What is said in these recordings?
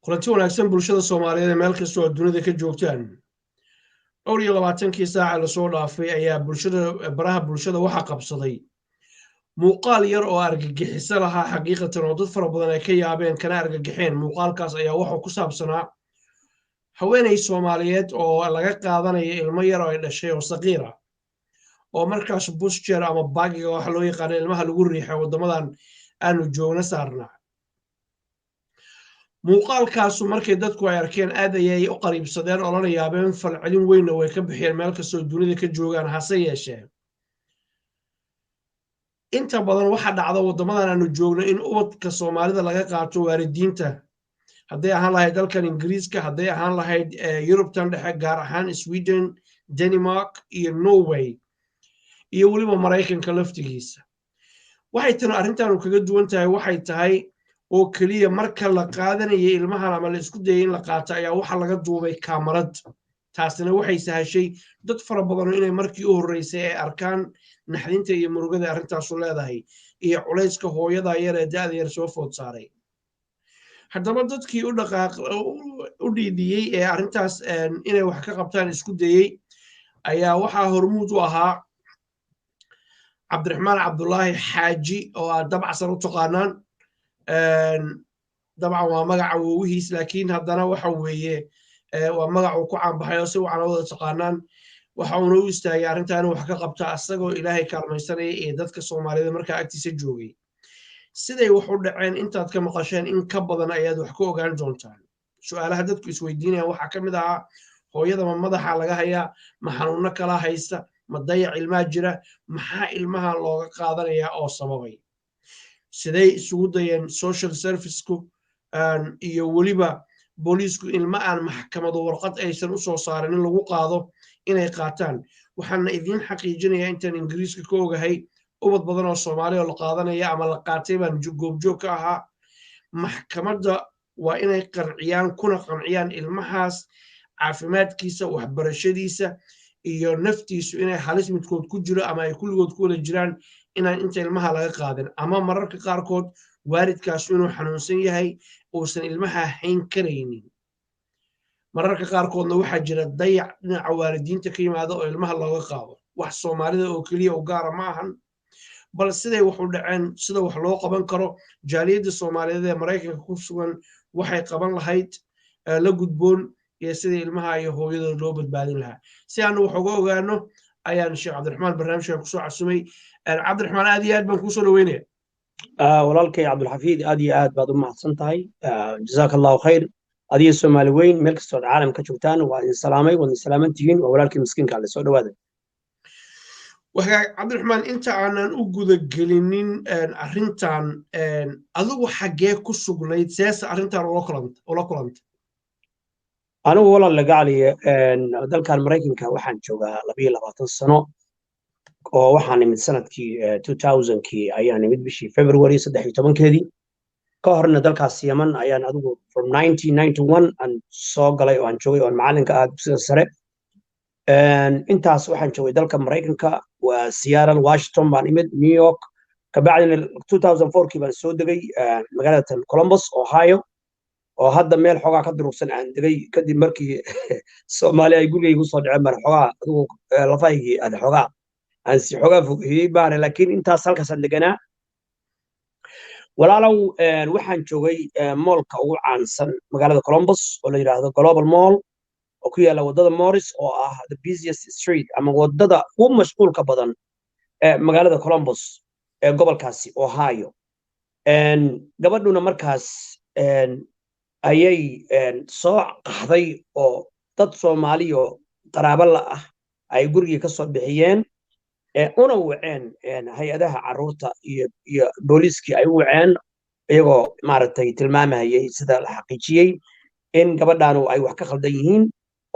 kulanti wanaagsan bulshada Soomaaliyeed ee meel kasta oo dunida ka joogtaan. dhowr iyo 20kii saac la soo dhaafay ayaa baraha bulshada waxa qabsaday muuqaal yar oo argagixisa lahaa xaqiiqatan oo dad fara badan ay ka yaabeen kana argagixeen. Muuqaalkaas ayaa waxa ku saabsanaa haweeney Soomaaliyeed oo laga qaadanayo ilmo yar oo ay dhashay oo saqiir ah oo markaas bushjer ama baagiga waxa loo yaqaan ilmaha lagu riixay wadamadan aanu joogna saarnaa. muuqaalkaasu markay dadku ay arkeen aad ayay u qariibsadeen oo lana yaabeen falcelin weyn oo ay ka bixiyeen meel kastoo dunida ka joogaan. hase yeeshee inta badan waxa dhacda wadamadan aanu joogno in ubadka Soomaalida laga qaato waalidiinta, hadday ahaan lahayd dalkan Ingiriiska, hadday ahaan lahayd Yurubtan dhexe gaar ahaan Sweden, Denmark iyo Norway iyo weliba Maraykanka laftigiisa. waxay tan arrintan kaga duwan tahay waxay tahay oo kaliya marka la qaadanayo ilmahan ama la isku dayay in la qaato ayaa waxa laga duubay kaamarad. taasina waxay sahashay dad fara badan inay markii u horeysay ay arkaan naxdinta iyo murugada arrintaas u leedahay iyo culayska hooyada yar ee da'da yar soo food saaray. haddaba dadkii u dhiidiyey ee arrintaas inay wax ka qabtaan isku dayay ayaa waxaa hormuud u ahaa cabdiraxmaan cabdulaahi xaaji oo aad dabacsan u taqaanaan. dabcan waa magaca woowihiis laakiin haddana waxa weeye waa magac uu ku caanbaxay oo si wacan wada taqaanaan. waxa uuna u istaagay arrintan inuu wax ka qabta asagoo ilaahay kaalmaysanaya ee dadka Soomaaliyeed markaa agtiisa joogay. siday wax u dhaceen intaad ka maqasheen in ka badan ayaad wax ka ogaan doontaan. su'aalaha dadku isweydiinayaan waxaa ka mid ahaa hooyada ma madaxa laga hayaa, ma xanuuno kala haysta, ma dayac ilmaha jira, maxaa ilmaha looga qaadanayaa oo sababay. siday isugu dayeen social serviceku iyo weliba booliisku ilma aan maxkamado warqad aysan u soo saarin in lagu qaado inay qaataan. waxaana idiin xaqiijinayaa intaan Ingiriiska ka ogahay ubad badan oo Soomaali oo la qaadanaya ama la qaatay baan goobjoog ka ahaa. maxkamadda waa inay kuna qanciyaan ilmahaas caafimaadkiisa, waxbarashadiisa iyo naftiisu inay halis midkood ku jiro ama ay kulligood ku wada jiraan inaan inta ilmaha laga qaadin, ama mararka qaarkood waalidkaas inuu xanuunsan yahay uusan ilmaha hayn karaynin. mararka qaarkoodna waxaa jira dayac dhinaca waalidiinta ka yimaada oo ilmaha looga qaado. wax Soomaalida oo keliya u gaara ma ahan, bal siday wax u dhaceen, sida wax loo qaban karo, jaaliyadda Soomaaliyeed ee Maraykanka ku sugan waxay qaban lahayd la gudboon iyo sidii ilmaha iyo hooyadooda loo badbaadin lahaa. si aanu wax uga ogaano ayaan Sheekh Cabdiraxmaan barnaamijkan kusoo casumay. cabdiraxmaan aad iyo aad baan kusoo dhaweynaya. walaalkay cabdulxafiid aad iyo aad baad u mahadsan tahay. jazaaka allahu khayr. adiyo Soomaali weyn meel kastoo caalamka joogtaan waa idin salaamay, waa idin salaaman tihiin. waa walaalkii miskiinka alle soo dhawaada. cabdiraxmaan inta aanan u guda gelinin arrintan adigu xaggee ku sugnayd seesa arrintan ula kulanta? anigu walaal gacaliye dalkan Maraykanka waxaan joogaa 22 sano oo waxaan nimid sanadkii 2000kii ayaan nimid bishii February 13keedii. ka horna dalkaas Yemen ayaan adigu from 1991 aan soo galay oo aan joogay oo macalinka ah dugsiga sare. intaas waxaan joogay dalka Maraykanka waa Seattle, Washington baan imid, New York. kabacdina 2004kii baan soo degay magaalada Columbus, Ohio oo hadda meel xogaa ka durugsan aan degay kadib markii Soomaali ay gurigayga u soo dhaceen mar xogaa adigu lafaygii aan xogaa aan si xogaa fogeyay baan, laakiin intaas halkaas aan deganaa. walaalow waxaan joogay moolka ugu caansan magaalada Columbus oo la yiraahdo Global Mall oo ku yaala wadada Morris oo ah the busiest street ama wadada ugu mashquulka badan ee magaalada Columbus ee gobolkaasi Ohio. gabadhuna markaas ayay soo qaxday oo dad Soomaali oo qaraabo la ah ay gurigii ka soo bixiyeen una waceen hay'adaha carruurta iyo booliiskii ay u waceen iyagoo maaragtay tilmaamayay sida la xaqiijiyay in gabadhaanu ay wax ka khaldan yihiin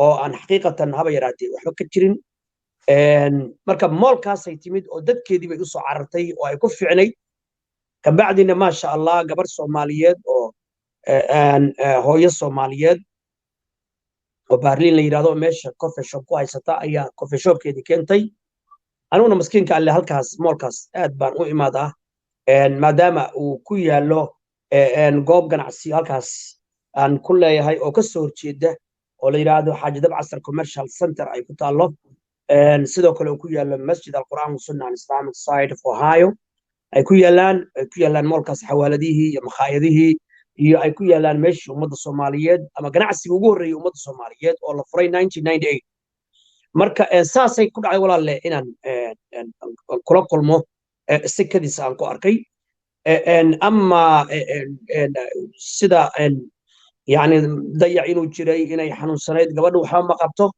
oo aan xaqiiqatan haba yaraatee waxba ka jirin. marka moolkaasay timid oo dadkeedii bay u soo carartay oo ay ku fiicnayd. kabacdina maasha Allah gabar Soomaaliyeed oo hooyo Soomaaliyeed oo Berlin la yiraahdo meesha coffee shop ku haysata ayaa coffee shopkeedii keentay. aniguna miskiinka alle halkaas moolkaas aad baan u imaadaa maadaama uu ku yaalo goob ganacsi halkaas aan ku leeyahay oo ka soo horjeeda oo la yiraahdo Xaaji Dabcasar Commercial Center ay ku taalo sidoo kale ku yaala Masjid Al-Qur'an Sunnah and Islamic Society of Ohio ay ku yaalaan moolkaas xawaaladihii iyo makhaayadihii iyo ay ku yaalaan meeshii ummadda Soomaaliyeed ama ganacsiga ugu horreeyay ummadda Soomaaliyeed oo la furay 1998 marka saasay ku dhacay walaalle inaan kula kulmo sikadiisa aan ku arkay ama sida يعني ضيع إنه جري إنه يحنون سنة قبل وحام قبته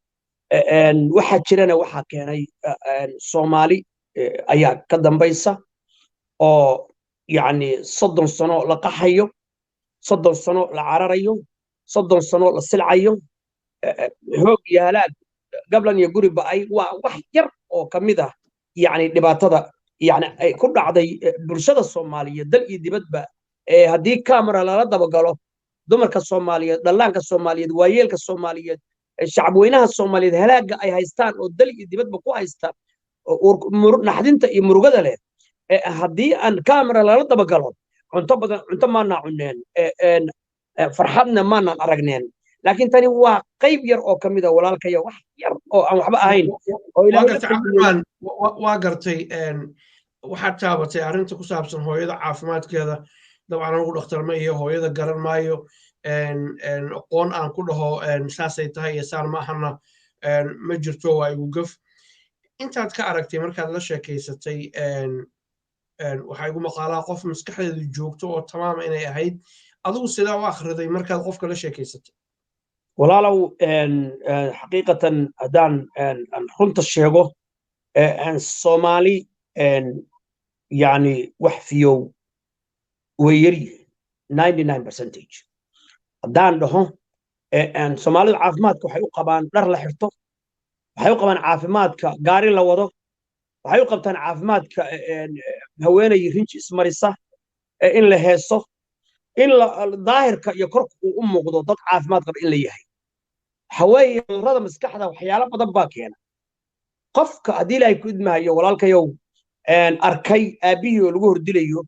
waxa jirana waxa keenay Soomaali ayaa ka dambaysa oo yani 30 sano la qaxayo 30 sano la cararayo 30 sano la silcayo hoog yaalaad qablan iyo guri ba ay wax yar oo kamid ah yani dhibaatada yani ay ku dhacday bulshada Soomaaliyeed dal iyo dibadba hadii camera la daba galo dumarka Soomaaliyeed dhallaanka Soomaaliyeed waayeelka Soomaaliyeed shacab weynaha Soomaaliyeed halaaga ay haystaan oo dal iyo dibadba ku haystaan naxdinta iyo murugada leh hadii aan camera la daba galo cunto maana cuneen farxadna maana aragneen laakiin tani waa qayb yar oo kamid ah walaalkaya wax yar oo aan waxba ahayn oo ilaahay waa gartay waxaad taabatay arrinta ku saabsan hooyada caafimaadkeeda dabcan ugu dhakhtar ma iyo hooyada garan maayo aqoon aan ku dhaho saasay tahay iyo saan ma ahana ma jirto waa igu gaf intaad ka aragtay markaad la sheekaysatay waxaa igu maqaalaa qof maskaxdeedu joogto oo tamaama inay ahayd adigu sidaa u akhriday markaad qofka la sheekaysatay walaalow xaqiiqatan haddaan runta sheego Soomaali yani wax fiyow way yari 99% haddaan dhaho Soomaalida caafimaadka waxay u qabaan dhar la xirto waxay u qabaan caafimaadka gaari la wado waxay u qabtaan caafimaadka haweenay rinji ismarisa in la heeso in daahirka iyo korku u muuqdo dad caafimaad qaba in la yahay haweeye cudurrada maskaxda waxyaalo badan baa keena qofka haddii ilaahay ku idmaayo walaalkayow arkay aabihii oo lagu hordilayo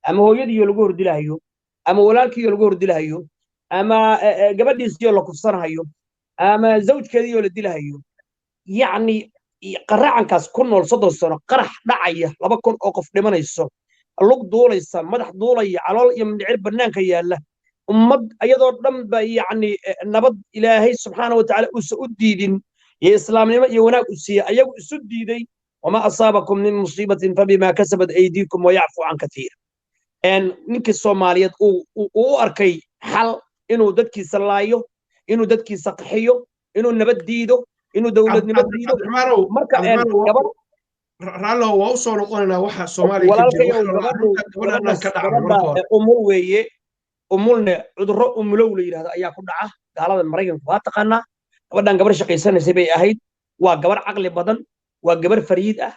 ama hooyadii oo lagu hordilayo ama walaalkii oo lagu hordilayo ama gabadhiisii oo la kufsanayo ama zawjkeedii oo la dilayo yani qaracankaas ku nool 30 sano qarax dhacaya 2,000 oo qof dhimanayso lug duulaysa madax duulaya calool iyo mindhicir banaanka yaala ummad ayadoo dhan ba yani nabad ilaahay subxaanahu wa ta'ala u diidin iyo islaamnimo iyo wanaag u siiyay ayagu isu diiday wama asaabakum min musiibatin fabima kasabat aydiikum wa ya'fu an katiir ninkii Soomaaliyeed uu arkay xal inuu dadkiisa laayo inuu dadkiisa qaxiyo inuu nabad diido inuu dawladnimo diido marka gabadh raallo waa u soo noqonaynaa waxa Soomaaliya ka jira gabadhan ka dhaca umul weeye umulna cudurro umulow la yiraahdo ayaa ku dhaca gaalada Mareykanka waa taqaanaa gabadhan gabar shaqaysanaysa bay ahayd waa gabar caqli badan waa gabar fariid ah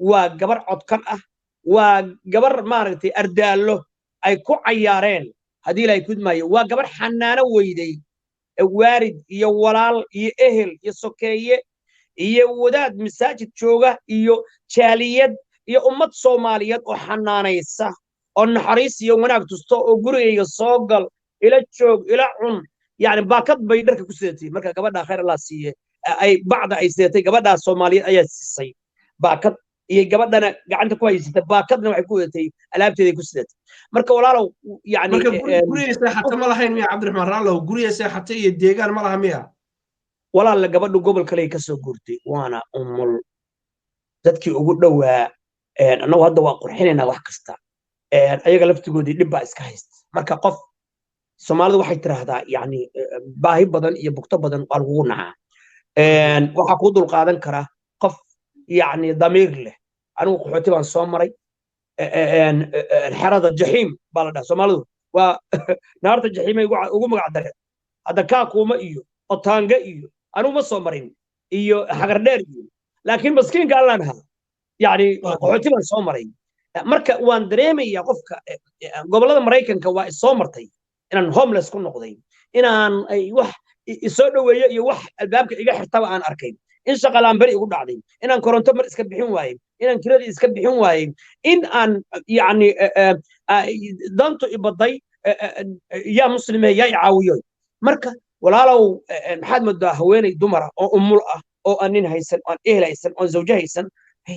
waa gabar codkan ah waa gabar maaragtay ardaalo ay ku cayaareen hadii ilaahay ku idmaayo waa gabar xanaano weyday waarid iyo walaal iyo ehel iyo sokeeye iyo wadaad masaajid jooga iyo jaaliyad iyo ummad Soomaaliyeed oo xanaanaysa oo naxariis iyo wanaag tusto oo gurigayga soo gal ila joog ila cun yani baakad bay dharka ku sidatay marka gabadha khayr Allah siiye ay bacda ay sidatay gabadha Soomaaliyeed ayaa siisay baakad iyo gabadhana gacanta ku haysatay baakadna waxay ku wadatay alaabteeda ku sidatay marka walaalow yani guriyaysa xataa ma lahayn miya Cabdiraxmaan Raalow guriyaysa xataa iyo deegaan ma laha miya walaal gabadhu gobol kale ka soo guurtay waana umul dadkii ugu dhawaa anagu hadda waa qurxinayna wax kasta ayaga laftigoodii dhib baa iska haysta marka qof Soomaalidu waxay tiraahdaa yani baahi badan iyo bugto badan waa lagu nacaa waxa ku dul qaadan kara qof yani damiir leh anigu qaxooti baan soo maray xarada jahiim baa la dhahaa Soomaalidu waa naarta jahiim ay ugu magac dareen hadda ka kuuma iyo otaanga iyo anu ma soo marin iyo xagar dheer iyo laakiin maskiinka Allah naha yani qaxooti baan soo maray marka waan dareemayaa qofka gobolada Mareykanka waa soo martay inaan homeless ku noqday inaan ay wax soo dhaweeyo iyo wax albaabka iga xirtaba aan arkay in shaqalaan bari ugu dhacday inaan koronto mar iska bixin waayay inaan kiradii iska bixin waayay in aan yani dantu ibaday yaa muslimee yaa caawiyo marka walaalow maxaad moodaa haweeney dumara oo umul ah oo aan nin haysan oo aan ehel haysan oo zawjo haysan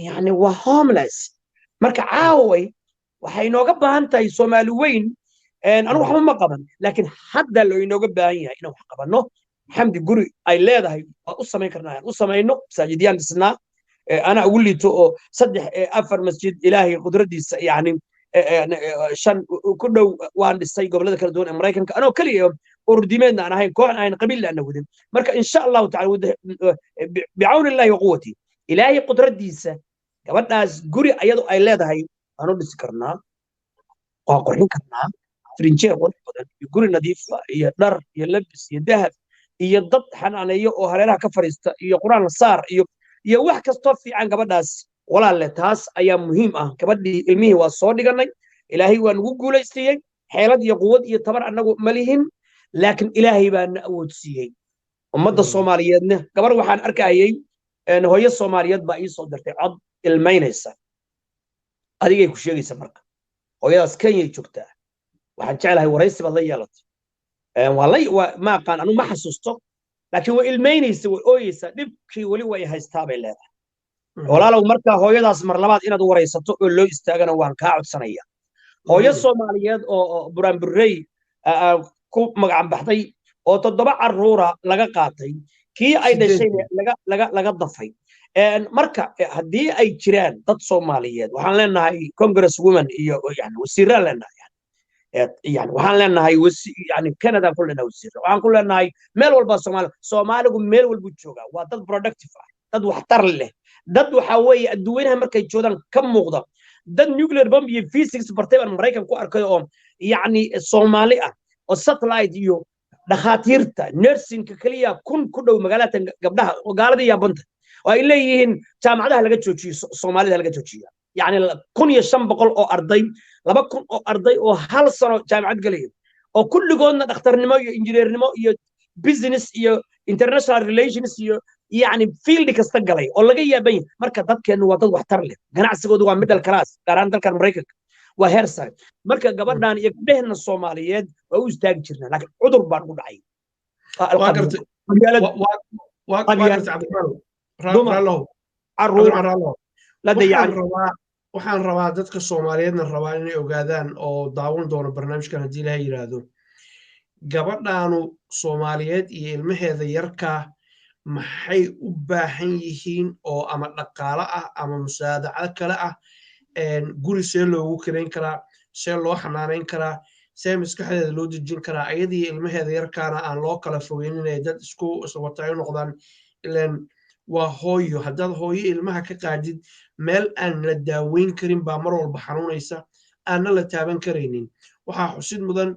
yani waa homeless marka caaway waxay inooga baahan tahay Soomaali weyn anu waxba ma qaban laakiin hadda loo inooga baahan yahay inaan wax qabanno xamdi guri ay leedahay waa u samayn karnaa u samayno masaajidiyaan dhisnaa ana ugu liito oo 3-4 masjid ilaahay qudradiisa yani shan ku dhow waan dhisay gobolada kala duwan ee Mareykanka anoo kaliya urdimeedna aan ahayn koox aan qabiil aan wadin marka insha Allah ta'ala bi'awn Allah wa quwwati ilaahay qudradiisa gabadhaas guri ayadu ay leedahay aanu dhisi karnaa waa qurxin karnaa frinjeer qurux badan iyo guri nadiif ah iyo dhar iyo labis iyo dahab iyo dad xanaaneeyo oo hareeraha ka fariista iyo quraan saar iyo wax kasto fiican gabadhaas walaalle taas ayaa muhiim ah gabadhii ilmihii waa soo dhiganay ilaahay waa nagu guuleystay xeelad iyo quwad iyo tabar anagu malihin laakiin ilaahay baa na awoodsiiyay ummadda Soomaaliyeedna gabar waxaan arkayay hooyo Soomaaliyeed baa ii soo dirtay cod ilmeynaysa adigay ku sheegaysa marka hooyadaas Kenya joogtaa waxaan jecelahay waraysi baad la yeelatay waa ma aqaan anu ma xasuusto laakiin way ilmeynaysa way ooyaysa dhibkii wali way haystaa bay leedahay walaalow marka hooyadaas mar labaad inaad waraysato oo loo istaagana waan ka codsanaya hooyo Soomaaliyeed oo buraanburey ku magac baxday oo 7 caruura laga qaatay kii ay dhashay laga dafay marka hadii ay jiraan dad Soomaaliyeed waxaan leenahay congress woman iyo yani wasiirra leenahay يعني waxaan leenahay yani Canada ku leenahay wasiir waxaan ku leenahay meel walba Soomaaligu meel walba jooga waa dad productive ah dad waxtar leh dad waxa weeye adduunyaha markay joodan ka muuqda dad nuclear bomb iyo physics bartay aan Mareykan ku arkay oo yani Soomaali ah oo satellite iyo dhakhaatiirta nursing kaliya kun ku dhow magaalada gabdhaha oo gaalada yaabanta oo ay leeyihiin jaamacadaha laga joojiyo Soomaalida laga joojiyo يعني 1500 oo arday 2000 oo arday oo hal sano jaamacad galay oo kulligoodna dhakhtarnimo iyo injineernimo iyo business iyo international relations iyo yani field kasta galay oo laga yaabay marka dadkeenu waa dad waxtar leh ganacsigoodu waa middle class gaaraan dalkan Mareykanka waa heer sare marka gabadhan iyo gabdhaheena Soomaaliyeed waa u istaagi jirnaa laakiin cudur baan u dhacay waxaan rabaa dadka Soomaaliyeedna rabaa inay ogaadaan oo daawan doona barnaamijkan hadii la yiraahdo gabadhaanu Soomaaliyeed iyo ilmaheeda yarka maxay u baahan yihiin oo ama dhaqaale ah ama musaadacad kale ah guri see loogu kirayn karaa see loo xanaaneyn karaa see maskaxdeeda loo dejin karaa ayadii ilmaheeda yarkaana aan loo kala fogeynin inay dad isku wataayo noqdaan ilaan waa hooyo haddaad hooyo ilmaha ka qaadid meel aan la daaweyn karin baa mar walba xanuunaysa aanna la taaban karaynin waxaa xusid mudan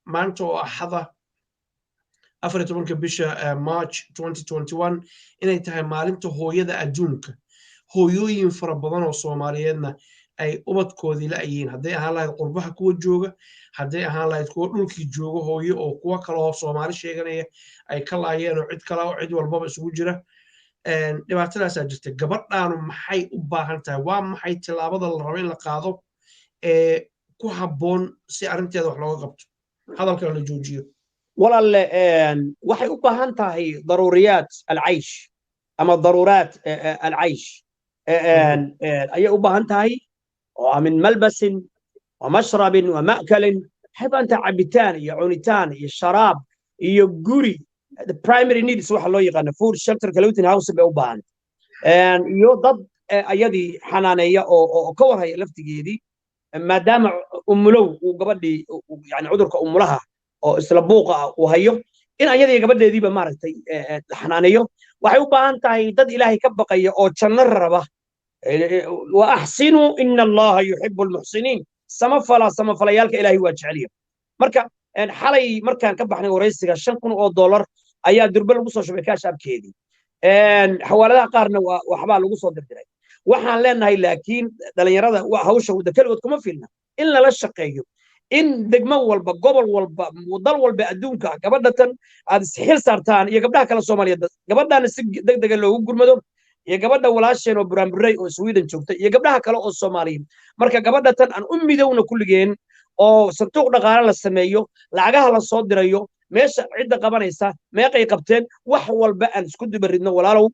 maanta oo axada 14 bisha March 2021 inay tahay maalinta hooyada adduunka hooyooyin fara badan oo Soomaaliyeedna ay ubadkoodii la yihiin hadday ahaan lahayd qurbaha kuwa jooga hadday ahaan lahayd kuwa dhulkii jooga hooyo oo kuwa kale oo Soomaali sheeganaya ay ka laayeen oo cid kale oo cid walbaba isugu jira dhibaatadaas jirta gabadhaanu maxay u baahan tahay waa maxay tilaabada la rabo in la qaado ee ku habboon si arinteeda wax looga qabto hadalka la joojiyo walaal waxay u baahan tahay daruuriyaat alcaysh ama daruuraat alcaysh ayay u baahan tahay oo min malbasin wa mashrabin wa ma'kalin xibanta cabitaan iyo cunitaan iyo sharaab iyo guri the primary needs waxa loo yaqaan food shelter clothing house bay u baahan iyo dad ayadii xanaaneeya oo ka warhaya laftigeedii maadaama umulow uu gabadhii yani cudurka umulaha oo isla buuqa uu hayo in ayadii gabadheediiba maaragtay xanaaneeyo waxay u baahan tahay dad ilaahay ka baqaya oo janno raba wa ahsinu inna allaha yuhibbu almuhsinin samafalayaalka ilaahay waa jecel yahay marka xalay markaan ka baxnay waraysiga $5,000 ayaa durba lagu soo shubay kaashabkeedii xawaaladaha qaarna waxbaa lagu soo dirdiray waxaan leenahay laakiin dhalinyarada hawsha wada kaligood kuma filna in lala shaqeeyo in degmo walba gobol walba dal walba adduunka gabadhatan aad isxil saartaan iyo gabdhaha kale Soomaaliyeed gabadhaana si degdeg ah loogu gurmado iyo gabadha walaasheen oo buraanburey oo Sweden joogta iyo gabdhaha kale oo Soomaaliyeed marka gabadhatan aan u midowna kulligeen oo sanduuq dhaqaale la sameeyo lacagaha la soo dirayo meesha cidda qabanaysa meeqay qabteen wax walba aan isku dubaridno walaalow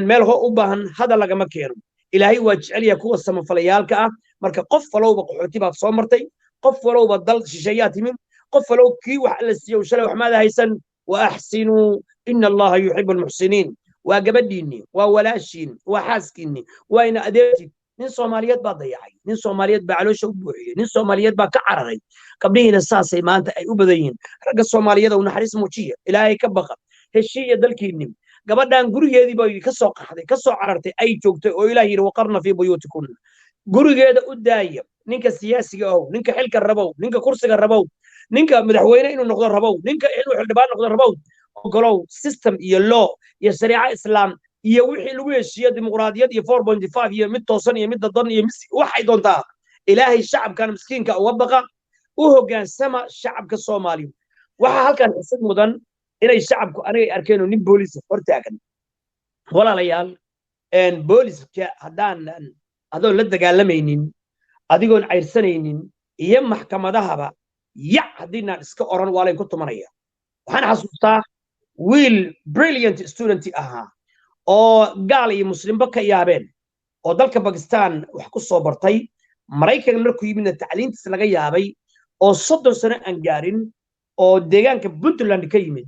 meel ho u baahan hadal lagama keeno ilaahay waa jecel yahay kuwa samafalayaalka ah marka qof walowba qaxooti baad soo martay qof walowba dal shisheeyaa timid qof walow kii wax la siiyo shalay wax maada haysan wa ahsinu inna allaha yuhibbu almuhsinin waa gabadhiinni waa walaashiin waa xaaskiinni waa ina adeertid nin Soomaaliyeed baa dayacay nin Soomaaliyeed baa caloosha u buuxiyay nin Soomaaliyeed baa ka cararay gabdhihiina saasay maanta ay u badan yihiin ragga Soomaaliyeed oo naxariis muujiya ilaahay ka baqa heshiiya dalkiinni gabadhan gurigeedii bay ka soo qaxday ka soo carartay ay joogtay oo ilaahay yiri waqarna fi buyutikum gurigeeda u daaya ninka siyaasiga ah ninka xilka rabow ninka kursiga rabow ninka madaxweyne inuu noqdo rabow ninka inuu xildhibaan noqdo rabow ogolow system iyo law iyo shariica islaam iyo wixii lagu heshiiyay dimuqraadiyad iyo 4.5 iyo mid toosan iyo mid dadan iyo waxay doontaa ilaahay shacabkan miskiinka uga baqa u hoggaansama shacabka Soomaaliyeed waxa halkan xisad mudan inay shacabku aniga arkeen nin booliis hortaagan walaalayaal booliiska hadaan adoo la dagaalamaynin adigoon cayrsanaynin iyo maxkamadahaba haddiinaan iska oran waa layn ku tumanaya waxaan xasuustaa wiil brilliant student ahaa oo gaal iyo muslimba ka yaabeen oo dalka Pakistan wax ku soo bartay Mareykan markuu yimid tacliintiis laga yaabay oo 30 sano aan gaarin oo deegaanka Puntland ka yimid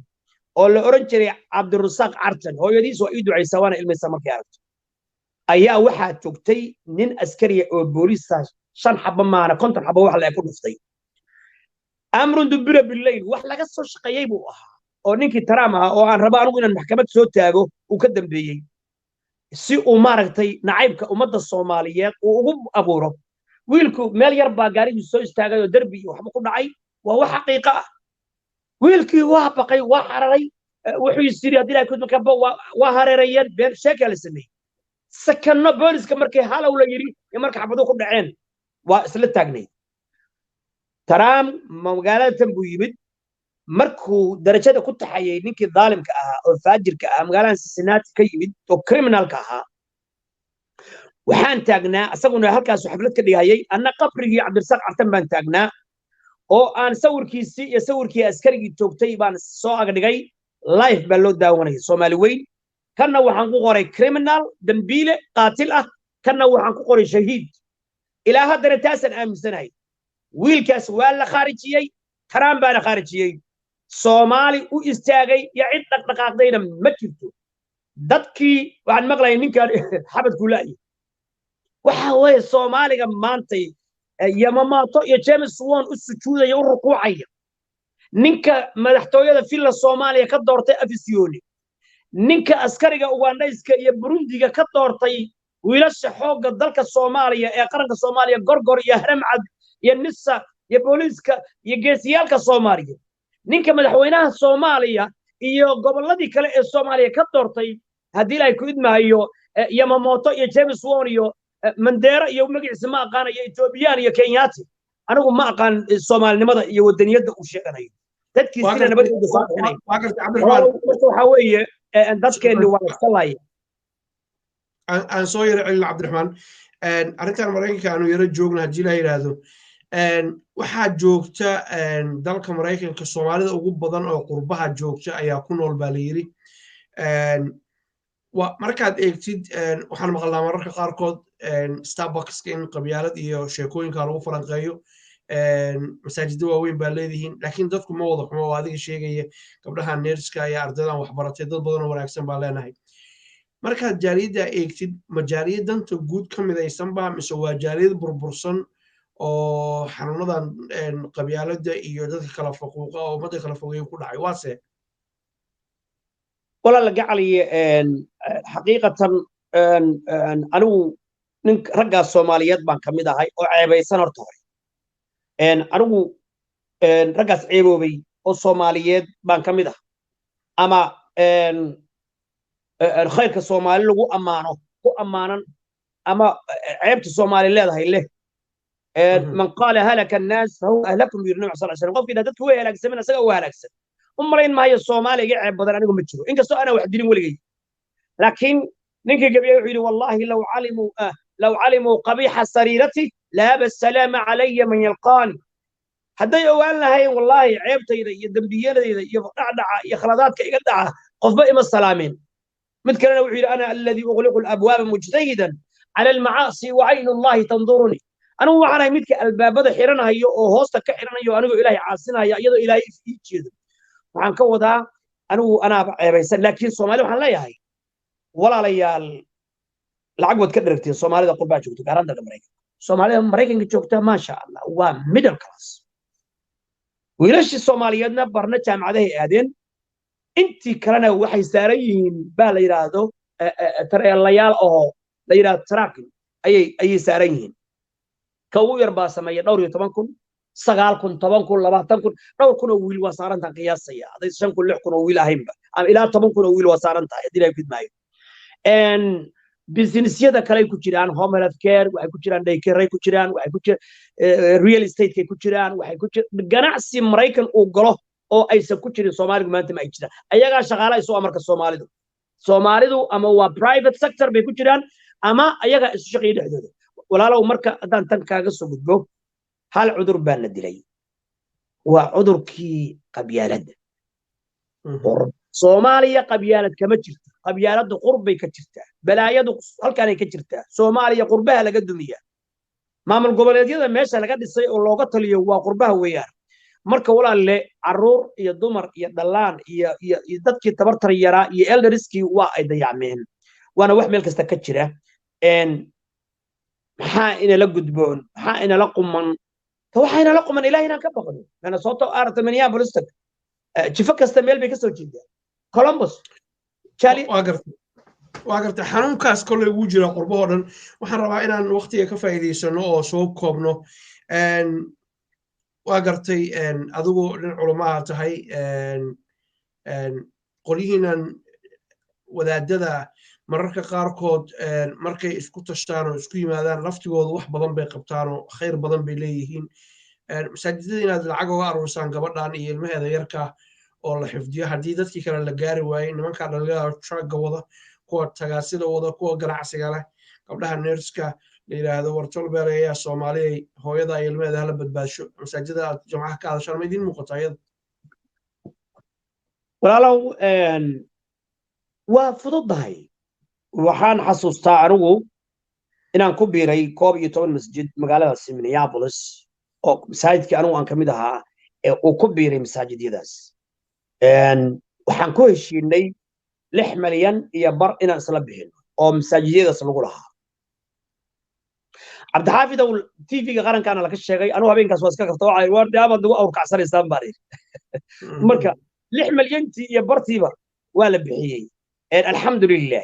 oo la oran jiray Cabdirasaaq Cartan hooyadiis waa ii ducaysaa waana ilmaysa markii aragto ayaa waxaa joogtay nin askari oo booliis 5 xabba maana 50 xabba wax la ku dhuftay amrun dubira bilayl wax laga soo shaqeeyay buu ahaa oo ninkii Trump ah oo aan rabo anigu inaan maxkamad soo taago uu ka dambeeyay si uu maaragtay nacaybka ummadda Soomaaliyeed uu ugu abuuro wiilku meel yar baa gaarigu soo istaagay oo darbi waxba ku dhacay waa wax xaqiiqo ah wiilkii waa baqay waa xararay wuxuu yiri hadii ay ku makaba waa hareerayeen been sheekay la sameeyay sakanno booliska markay halow la yiri marka xabadu ku dhaceen waa isla taagnay Trump magaalada tan buu yimid markuu darajada ku taxayay ninkii daalimka ahaa oo faajirka ah magaalada Cincinnati ka yimid oo criminalka ahaa waxaan taagnaa asaguna halkaas xaflad ka dhigayay anna qabrigii Cabdirasaaq Cartan baan taagnaa oo aan sawirkiisii iyo sawirkii askarigii joogtay baan soo agdhigay live baa loo daawanayay Soomaali weyn kana waxaan ku qoray criminal dambiile qaatil ah kana waxaan ku qoray shahiid ilaa haddana taasan aaminsanahay wiilkaas waa la khaarijiyay Trump baana khaarijiyay Soomaali u istaagay ya cid dhaqdhaqaaqdayna ma jirto dadkii waxaan maqlay ninkan xabad kuulay waxa way Soomaaliga maantay yamamaato iyo James Wan u sujuudaya u rukuucaya ninka madaxtooyada filla Soomaaliya ka doortay afisyooni ninka askariga Ugandayska iyo Burundiga ka doortay wiilasha xoogga dalka Soomaaliya ee qaranka Soomaaliya gorgor iyo haramcad iyo nisa iyo booliiska iyo geesiyaalka Soomaaliya ninka madaxweynaha Soomaaliya iyo gobolladii kale ee Soomaaliya ka doortay hadii ay ku idmaayo yamamaato iyo James Wan iyo Mandera iyo magaciisa ma aqaan iyo Ethiopian iyo Kenyaati anigu ma aqaan Soomaalinimada iyo wadaniyada uu sheeganayo dadkiisina nabadooda soo xinay waxa weeye dadkeenu waa iskalaay aan soo yar cilin Cabdiraxmaan arintan Mareykanka aanu yara joogna hadii la yiraahdo waxaa joogta dalka Mareykanka Soomaalida ugu badan oo qurbaha joogta ayaa ku nool baa la yiri markaad eegtid waxaan maqalnaa mararka qaarkood Starbucks in qabyaalad iyo sheekooyinka lagu falanqeeyo masaajidda waaweyn baa leedihiin laakiin dadku ma wada xumo adiga sheegaya gabdhaha neerska iyo ardaydan wax baratay dad badan oo wanaagsan baa leenahay markaad jaaliyadda eegtid ma jaaliyad danta guud ka midaysan baa mise waa jaaliyad burbursan oo xanuunadan qabyaaladda iyo dadka kala faquuqa oo ummadda kala fogeeyo ku dhacay waase ولا لقعلي حقيقة أنو رجع الصوماليات بان كميدا هاي أو عيبي سنة طاري أنو رجع عيبوبي أو الصوماليات بان كميدا أما الخير كصومالي لو أمانه هو أمانا أما عيبت الصومالي لا هاي له من قال هلك الناس فهو أهلكم يرنوا صلى الله عليه وسلم قف إذا تتوه هلك سمنا سجوا وهلك سن umarayn maayo Soomaaliga ceeb badan anigu ma jiro inkastoo ana wax dilin waligay laakiin ninkii gabiyo wuxuu yiri wallahi law alimu qabiha sarirati la bas salama alayya man yalqani hadday ogaan lahayn wallaahi ceebtayda iyo dembiyadayda iyo dhacdhaca iyo khaladaadka iga dhaca qofba ima salaamin mid kalena wuxuu yidhi ana alladii ughliqu alabwaaba mujtahidan cala almacaasi wa caynu allahi tanduruni anigu waxaan ahay midka albaabada xiranayo oo hoosta ka xiranayo anigoo ilaahay caasinaya iyadoo ilaahay ii jeedo waxaan ka wadaa anigu anaaba ceebaysan laakiin soomaali waxaan leeyahay walaalayaal lacag waad ka dheragteen soomaalida qurbaa joogto gaaraan dalka maraykanka soomaalida maraykanka joogta maasha allah waa middle class wiilashii soomaaliyeedna barna jaamacadahay aadeen intii kalena waxay saaran yihiin baa la yidhaahdo tareelayaal oo la yidhaahdo tracking ayay saaran yihiin ka ugu yar baa sameeya dhowr iyo 10 kun 9 kun 10 kun 20 kun dhowr kun oo wiil waa saarantaan qiyaasaya haday 5 kun 6 kun oo wiil ahaynba ama ilaa 10 kun oo wiil waa saarantahay haddii ay fidmaayo businessyada kale ku jiraan home health care waxay ku jiraan daycare ku jiraan waxay ku jiraan real estate ku jiraan waxay ku jiraan ganacsi Maraykan uu galo oo aysan ku jirin Soomaalidu maanta ma ay jiraan ayaga shaqaale ay soo amarka Soomaalidu ama waa private sector bay ku jiraan ama ayaga isu shaqeeyo dhexdooda walaalow marka hadaan tan kaaga soo gudbo hal cudur baan la dilay waa cudurkii qabyaaladda Soomaaliya qabyaalad kama jirto qabyaaladdu qurbay ka jirtaa balaayadu halkaan ay ka jirtaa Soomaaliya qurbaha laga dumiya maamul goboleedyada meesha laga dhisay oo looga taliyo waa qurbaha weeyaan marka walaalle caruur iyo dumar iyo dhalaan iyo dadkii tabartar yaraa iyo elderskii waa ay dayacmeen waana wax meel kasta ka jira maxaa ina la gudboon maxaa ina la quman waxayna la quman ilaahina ka baqdo ana sooto arta Minneapolis jifa kasta meel bay ka soo jeedaa Columbus Charlie waa gartay xanuunkaas kolley ugu jira qurbahoo dhan waxaan rabaa inaan waqtiga ka faa'iidaysano oo soo koobno waa gartay adigu dhin culumaha tahay qolyihiinan wadaadada mararka qaarkood markay isku tashtaan oo isku yimaadaan laftigooda wax badan bay qabtaan oo khayr badan bay leeyihiin masaajidada inaad lacag uga aruursaan gabadhan iyo ilmaheeda yarka oo la xifdiyo haddii dadkii kale la gaari waayey nimanka dhalinyarada trugga wada kuwa tagaasida wada kuwa ganacsiga leh gabdhaha neerska la yidhaahdo wartolbeel ayaa Soomaaliya hooyada iyo ilmaheeda hala badbaasho masaajidada aad jamcaha ka hadashaan ma idin muuqato ayada walaalow waa fududahay waxaan xasuustaa anigu inaan ku biiray 11 masjid magaalada Minneapolis oo masaajidkii anigu aan ka mid ahaa ee uu ku biiray masaajidyadaas waxaan ku heshiinay 6 milyan iyo bar inaan isla bixino oo masaajidyadaas lagu lahaa cabdixaafid oo TV-ga qarankaana laga sheegay anigu habeenkaas waa iska karto waxay war dhaabad lagu awrkacsanaysan bari marka 6 milyantii iyo bartiiba waa la bixiyay alxamdulillah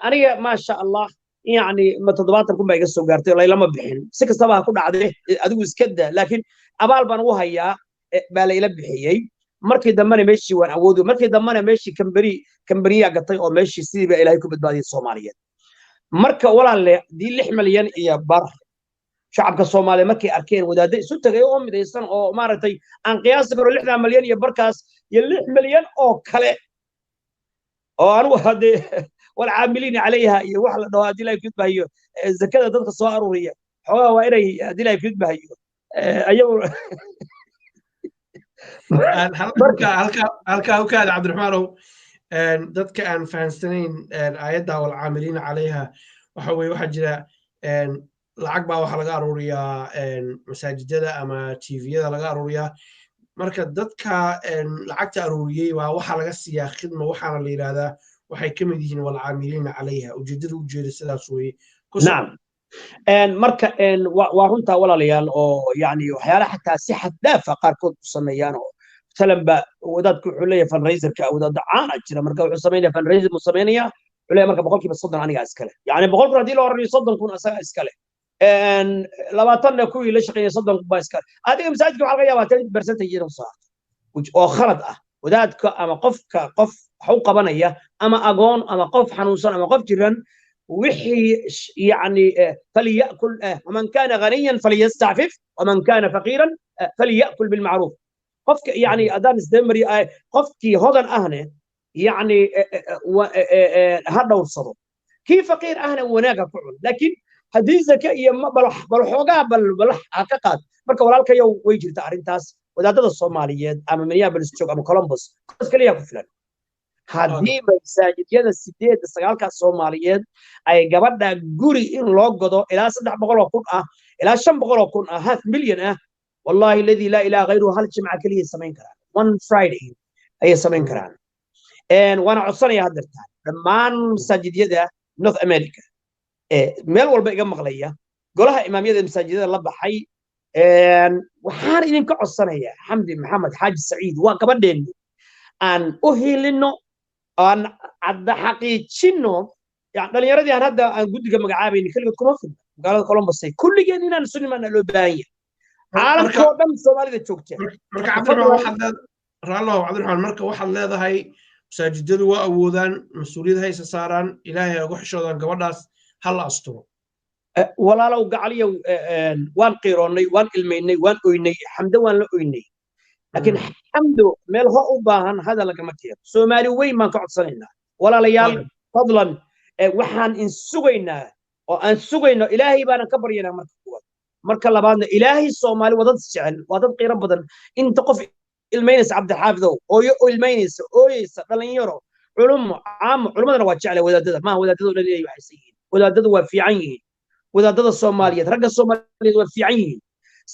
aniga ma sha Allah يعني ما تضبط كم بيجي السوق قرتي الله لما بحين سك صباح كل عدله أدو إسكده لكن أبال بنوها يا بلا يلبحيي مركي دمنا ماشي وأنا عودو مركي دمنا ماشي كمبري قطعي أو ماشي سيبه إلى هيكو بدبادي الصوماليين مركا ولا اللي دي اللي حمليان يا بر شعب الصومالي مركي أركين وده دي سوت جايهم ده يستن أو مارتي عن قياس كرو اللي إحنا مليان يا بركاس يلي مليان أو كله أو أنا وهذا والعاملين عليها يوحل ده دي لا يكتب هيو الزكاة ضد الصوار وهي هو وإني دي لا يكتب هيو أيوه halka عبد الرحمن dadka aan fahansanayn aayadda wal caamiliin calayha waxa weeye waxa jira lacag baa waxa laga aruuriyaa masaajidada ama TV-yada laga aruuriyaa marka dadka lacagta aruuriyay waa waxa laga siiyaa khidma waxaana la yiraahdaa waxay ka mid yihiin wal caamiliin calayha ujeedada u jeeda sidaas weeye نعم marka waa runta walaalayaal oo yani waxyaalaha xataa si xad dhaafa qaarkood u sameeyaan oo talanba wadaadku wuxuu leeyahay fundraiserka wadaad caan jira marka wuxuu sameeyaa fundraiser mu sameeyaa wuxuu leeyahay marka 30% aniga iskale yani 100 hadii la horreeyo 30 asaga iskale 20 kuwii la shaqeeyay 30 baa iskale adiga masaajidka waxa laga yaabaa 30% yiro saarto oo khalad ah wadaadka ama qofka qof waxa uu qabanaya ama agoon ama qof xanuunsan ama qof jiran وحي يعني فليأكل ومن كان غنيا فليستعفف ومن كان فقيرا فليأكل بالمعروف قفك يعني أدان استمري قفك هذا أهنه يعني هذا وصله كيف فقير أهنه وناقة فعل لكن haddii zaka iyo bal xoogaa bal ka qaad marka walaalkayow way jirta arrintaas wadaadada Soomaaliyeed ama Minneapolis joog ama Columbus kaliya ku filan haddii masaajidyada 8-9 Soomaaliyeed ay gabadha guri in loo godo ilaa 300 kun ah ilaa 500 kun ah half million ah wallahi alladhi la ilaha ghayruhu hal jimca kaliya samayn karaan one Friday ay samayn karaan وانا عصاني هادرتان دمان مساجديدا نورث امريكا meel walba iga maqlaya golaha imaamiyada masaajidada la baxay waxaan idin ka codsanaya xamdi maxamed xaaji saciid waa gabadheeni aan u helino aan cadda xaqiijino yani dhalinyaradii aan hadda aan guddiga magacaabayni kaligood kuma filna magaalada Columbus kulligeen inaan sunnimaana loo baahan yahay caalamka oo dhan Soomaalida joogta marka cabdiraxmaan marka waxaad leedahay masaajidadu waa awoodaan mas'uuliyad haysa saaraan ilaahay ugu xishoodaan gabadhaas hal asturo walaalow gacaliyow waan qiiroonay waan ilmeynay waan oynay xamdo waan la oynay laakiin xamdo meel ho u baahan hada lagama keeno Soomaali weyn maan ka codsanaynaa walaalayaal fadlan waxaan in sugaynaa oo aan sugayno ilaahay baan ka baryaynaa marka labaadna ilaahay Soomaali wadad jecel wadad qiiro badan inta qof ilmeynaysa cabdixaafidow ooyo ilmeynaysa ooyaysa dhalinyaro culummo caamo culummadana waa jecel wadaadada ma wadaadadu dhan ay waxay yihiin wadaadadu waa fiican yihiin wadaadada Soomaaliyeed ragga Soomaaliyeed waa fiican yihiin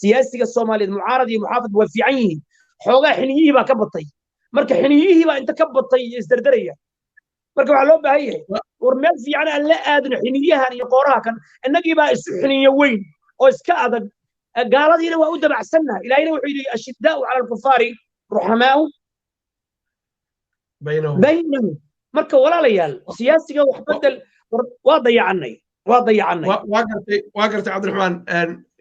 siyaasiga Soomaaliyeed mucaarad iyo muxaafid waa fiican yihiin xoogaa xiniyihii baa ka batay marka xiniyihii baa inta ka batay isdardaraya marka waxa loo baahan yahay war meel fiican aan la aadno xiniyahan iyo qooraha kan innagii baa isu xiniyo weyn oo iska adag gaaladiina waa u dabacsannahay ilaahayna wuxuu yidhi ashiddaa'u cala alkufaari ruhamaa'u baynahum marka walaalayaal siyaasiga wax bedel waa dayacanay waa gartay cabdiraxmaan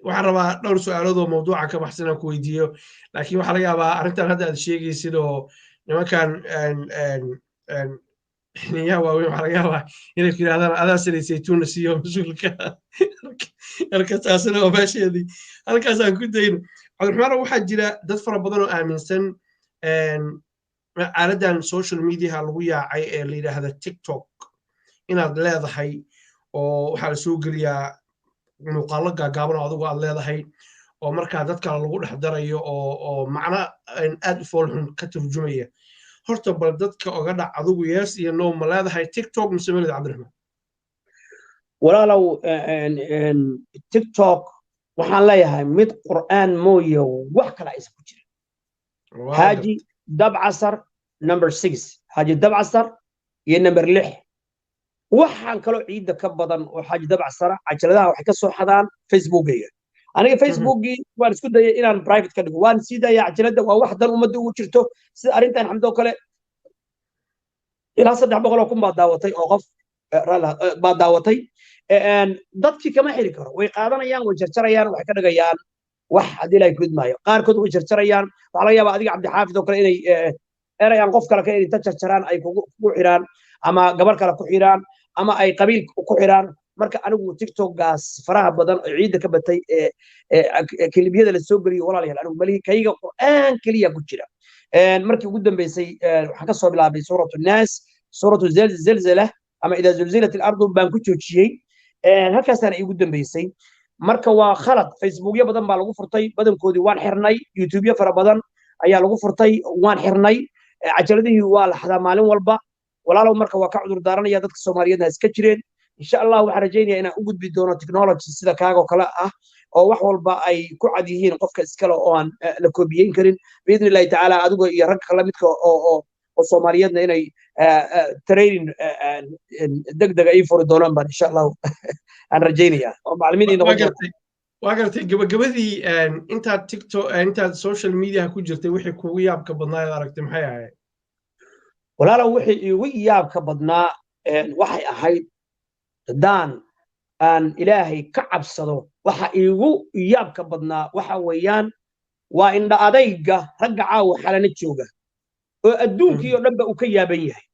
waxaan rabaa dhowr su'aalood oo mawduuca ka baxsan aan ku weydiiyo laakiin waxaa laga yaabaa arrintan hadda aad sheegaysid oo nimankan xiniyaha waaweyn waxaa laga yaabaa inay ku yidhahdaan adaa sanaysay tuuna siiyo mas-uulka marka taasina waa meesheedii halkaasaan ku dayno cabdiraxmaan waxaa jira dad fara badan oo aaminsan aaladan social mediaha lagu yaacay ee la yidhaahda TikTok inaad leedahay oo waxaa la soo geliyaa muuqaallo gaagaaban oo adigu aad leedahay oo markaa dadka lagu dhex darayo oo macno aad u foolxun ka turjumaya horta bal dadka oga dhac adigu yes iyo no ma leedahay TikTok mise ma leedahay cabdiraxmaan walaalow TikTok waxaan leeyahay mid qur'aan mooye wax kale aysan ku jirin haaji dabcasar number 6 haaji dabcasar iyo number 6 waxaan kaloo ciidda ka badan oo haaji dabcasara cajaladaha waxay ka soo xadaan Facebookayga aniga Facebookii waan isku dayay inaan private ka dhigo waan sii dayaa cajalada waa wax dan ummadda ugu jirto sida arrintan xamdo kale ilaa 300 kun baa daawatay oo qof baa daawatay dadkii kama xiri karo way qaadanayaan way jarjarayaan waxay ka dhigayaan wax hadii la gudmaayo qaarkood way jarjarayaan waxa laga yaabaa adiga cabdixaafid oo kale inay erayaan qof kale ka inta jarjaraan ay kugu xiraan ama gabar kale ku xiraan ama ay qabiil ku xiraan marka anigu TikTok-gaas faraha badan oo ciidda ka batay kalibyada la soo geliyo walaalayaal anigu mali kayga qur'aan kaliya ku jira markii ugu dambeysay waxaan ka soo bilaabay suuratu naas suuratu zalzala ama idha zulzilat al-ardu baan ku joojiyay halkaasana igu dambeysay marka waa khalad Facebookyo badan baa lagu furtay badankoodii waan xirnay YouTube fara badan ayaa lagu furtay waan xirnay cajaladihii waa la xadaa maalin walba walaalow marka waa ka cudur daaranaya dadka Soomaaliyeedna iska jireen insha Allah waxaan rajaynayaa inaan u gudbi doono technology sida kaaga oo kale ah oo wax walba ay ku cad yihiin qofka iskale oo aan la koobiyeyn karin biidni Ilaahi tacaala adigu iyo rag kale midka oo Soomaaliyeedna inay training degdeg ay furi doonaan baan insha Allah aan rajaynayaa oo macallimiin waa gartay gabagabadii intaad TikTok intaad social media ku jirtay wixii kugu yaabka badnaa aragtay maxay ahayd walaalow wixii igu yaabka badnaa waxay ahayd daan aan ilaahay ka cabsado waxa igu yaabka badnaa waxa weeyaan waa indha adayga ragga caawa xalana jooga oo adduunkii oo dhanba uu ka yaaban yahay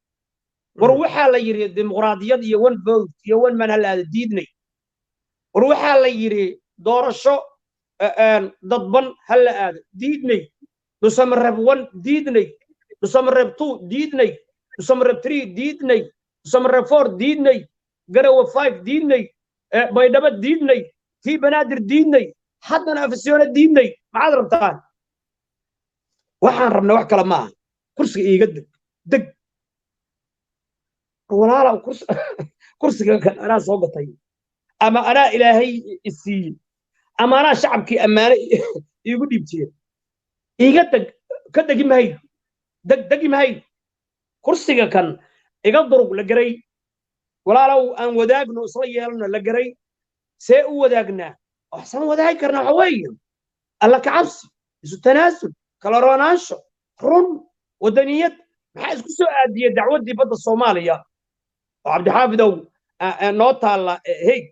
war waxaa la yiri dimuqraadiyad iyo one vote iyo one man hal aad diidnay war waxaa la yiri doorasho dadban hal aad diidnay dusamarab 1 diidnay dusamarab 2 diidnay dusamarab 3 diidnay dusamarab 4 diidnay garawa 5 diidnay baydhabo diidnay tii banaadir diidnay haddana afisyoona diidnay maxaad rabtaan waxaan rabnaa wax kale maaha kursiga iiga deg walaalow kursiga kan anaa soo gatay ama anaa ilaahay isiiyey ama anaa shacabkii ammaane iigu dhiibtiyeen iiga deg ka degi mahayd degi mahayd kursiga kan iga durug la garay walaalow aan wadaagno isla yeelno la garay see u wadaagnaa waxsan wadaagi karnaa waxa weeye alla ka cabsi isu tanaasul kala roonaansho run wadaniyad maxaa isku soo aadiyey dacwaddii badda soomaaliya oo cabdixaafidow noo taalla heeg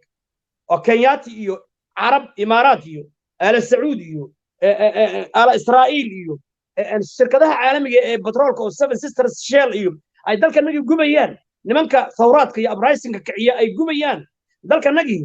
oo kenyaati iyo carab imaaraat iyo aala sacuud iyo aala israa'iil iyo shirkadaha caalamiga ee batroolka oo seven sisters shell iyo ay dalkanagii gubayaan nimanka thawraadka iyo abraysinka kiciya ay gubayaan dalkanagii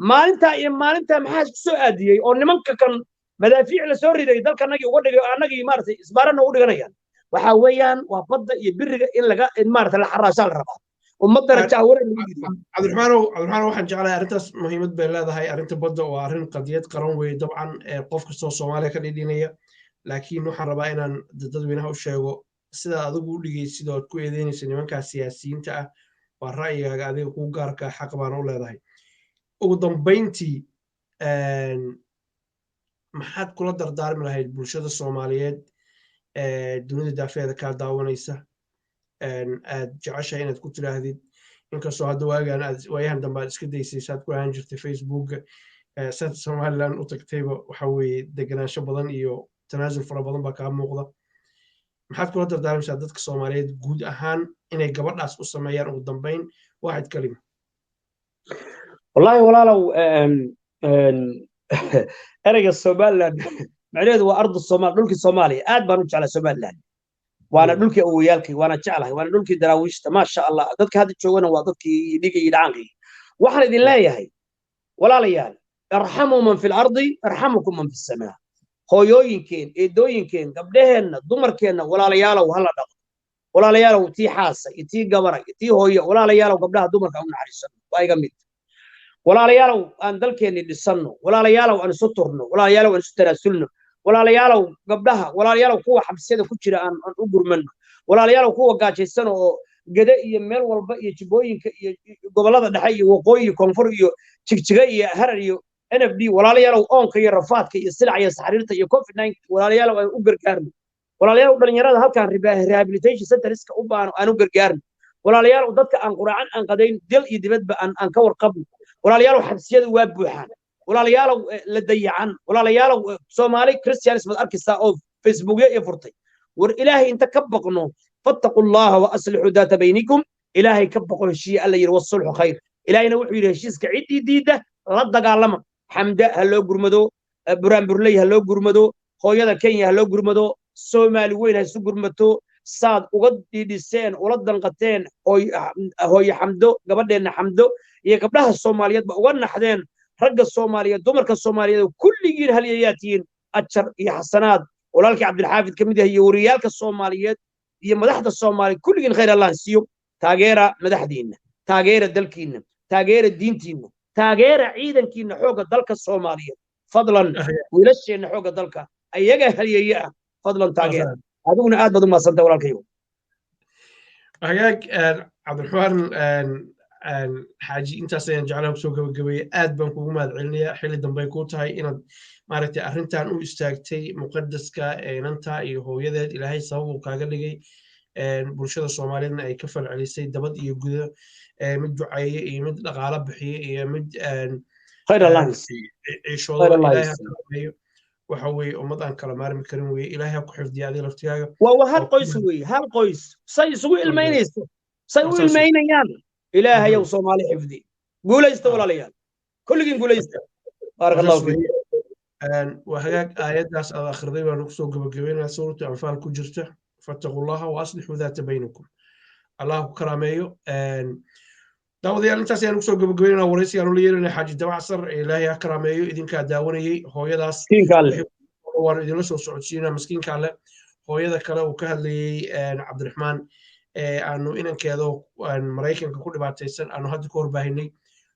maalintaa iyo maalintaa maxaa isku soo aadiyey oo nimanka kan madaafiic la soo riday dalkanagii uga dhigay annagii maaragtay isbaarana u dhiganayaan waxa weeyaan waa badda iyo biriga in laga maaragtay la xaraashaa la rabaa ummadana jaawara lagu yidhi cabdiraxmaan waxaan jeclahay arrintaas muhiimad bay leedahay arrinta badda waa arrin qadiyad qaran weeye dabcan qof kastoo soomaaliya ka dhidhinaya laakiin waxaan rabaa inaan dadweynaha u sheego sidaa adigu u dhigay sidoo aad ku eedeynaysa nimankaas siyaasiyiinta ah waa ra'yigaaga adiga kuu gaarka xaq baana u leedahay ugu dambayntii maxaad kula dardaarmi lahayd bulshada soomaaliyeed dunida daafeeda kaa daawanaysa aad jeceshahay inaad ku tidhaahdid inkastoo hadda waayahan dambe aad iska daysay saad ku ahaan jirtay facebooka saad somaliland u tagtayba waxa weeye deganaansho badan iyo tanaasul fara badan baa kaa muuqda maxaad kula dardaarmaysaa dadka soomaaliyeed guud ahaan inay gabadhaas u sameeyaan ugu dambayn waaxid kalima wallahi walaalow ereyga somaliland macnaheedu waa ardu soomaal dhulkii soomaaliya aad baan u jeclaa somaliland waana dhulkii awooyaalkay waana jeclahay waana dhulkii daraawiishta maasha allah dadka hadda joogana waa dadkii dhiga iyo dhacaankii waxaan idin leeyahay walaalayaal arxamuu man fi lardi arxamukum man fi samaa hooyooyinkeen eedooyinkeen gabdhaheenna dumarkeenna walaalayaalow hala dhaqo walaalayaalow tii xaasa iyo tii gabara iyo tii hooyo walaalayaalow gabdhaha dumarka u naxariisano waa iga mid walaalayaalow aan dalkeenni dhisanno walaalayaalow aan isu turno walaalayaalow aan isu tanaasulno walaalayaalow gabdhaha walaalayaalow kuwa xabsiyada ku jira aan u gurmanno walaalayaalow kuwa gaajaysan oo gede iyo meel walba iyo jibooyinka iyo gobollada dhexe iyo waqooyi iyo koonfur iyo jigjiga iyo harar iyo NFD walaalayaalow oonka iyo rafaadka iyo silac iyo saxariirta iyo covid-19 walaalayaalow aan u gargaarno walaalayaalow dhalinyarada halkaan rehabilitation centerska u baano aan u gargaarno walaalayaalow dadka aan quraacan aan qadayn dil iyo dibadba aan ka warqabno walaalayaalow xabsiyadu waa buuxaan walaalayaalow la dayacan walaalayaalow Soomaali Christians mad arkaysaa oo Facebookya iyo furtay war ilaahay inta ka baqno fattaqullaha wa aslihu daata baynikum ilaahay ka baqo heshiiye alla yiri wasulhu khayr ilaahayna wuxuu yiri heshiiska cidii diida la dagaalama xamda ha loo gurmado buraan burley ha loo gurmado hooyada Kenya ha loo gurmado Soomaali weyn ha isu gurmato saad uga dhidhiseen ula danqateen hooyo xamdo gabadheena xamdo iyo gabdhaha Soomaaliyeed ba uga naxdeen ragga Soomaaliyeed dumarka Soomaaliyeed kulligiin haliyayaatiin ajar iyo xasanaad walaalkii Cabdilxaafid kamid ah iyo wariyaalka Soomaaliyeed iyo madaxda Soomaaliyeed kulligiin khayr Allah siiyo taageera madaxdiina taageera dalkiina taageera diintiina taageera ciidankiina xooga dalka Soomaaliyeed fadlan wiilasheena xooga dalka ayaga haliyaya fadlan taageera aduguna aad baad u maasantay walaalkayo hagaag Cabdiraxmaan xaaji intaas ayaan jeclahay kusoo gabagabeeyey aad baan kugu mahad celinayaa xilli dambey kuu tahay inaad maaragtay arrintan u istaagtay muqadaska inanta iyo hooyadeed ilaahay sabab uu kaaga dhigay bulshada Soomaaliyeedna ay ka falcelisay dabad iyo gudo mid duceeye iyo mid dhaqaale bixiye iyo mid khayr Allah ciishooda ilaahay waxa weeye ummad aan kala maarmi karin weeye ilaahay ku xifdiya adiga laftigaaga waa hal qoys weeye hal qoys say isugu ilmeynayso say u ilmeynayaan ilaahay yow Soomaali xifdi guulaysta walaalayaal kulligiin guulaysta barakallahu fiik wa hagaag aayadaas aad akhriday baan ku soo gabagabeynaa suurta anfaal ku jirta fattaqullaha wa aslihu dhaata baynakum allah ku karaameeyo daawadayaal intaas ayaan kusoo gabagabeynaa waraysigaan ula yeelanay xaaji dabacsar ilaahay ha karaameeyo idinkaa daawanayay hooyadaas waan idinla soo socodsiinaa miskiinka alle hooyada kale uu ka hadlayey Cabdiraxmaan aanu inankeedo Maraykanka ku dhibaataysan aanu hadda ka horbaahinay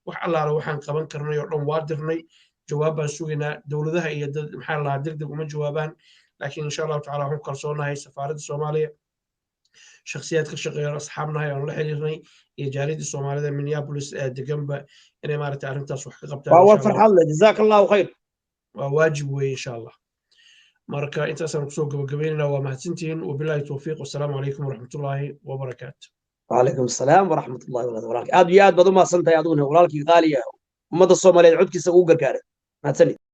wax allaala waxaan qaban karnay oo dhan waa dirnay jawaab baan sugaynaa dowladaha iyo dad maxaa lahaa degdeg uma jawaabaan laakiin insha allahu tacala waxaan kalsoonahay safaaradda soomaaliya shakhsiyaad ka shaqeeya asxaabnahay aan la xiriirnay iyo jaaliyadda soomaalida minneapolis deganba inay maaragtay arrintaas wax ka qabtaan waa farxad leh jazaaka allahu khayr waa waajib weeye insha allah marka intaasaan kusoo gabagabaynaynaa waa mahadsantihiin wabilaahi towfiiq wasalaamu calaykum waraxmatullaahi wabarakaatu وعليكم السلام ورحمة الله وبركاته. أدو ياد بدو ما سنتي أدونه ولكن غالية ومدى الصومالية عدك سوق الكارث. ما تسني.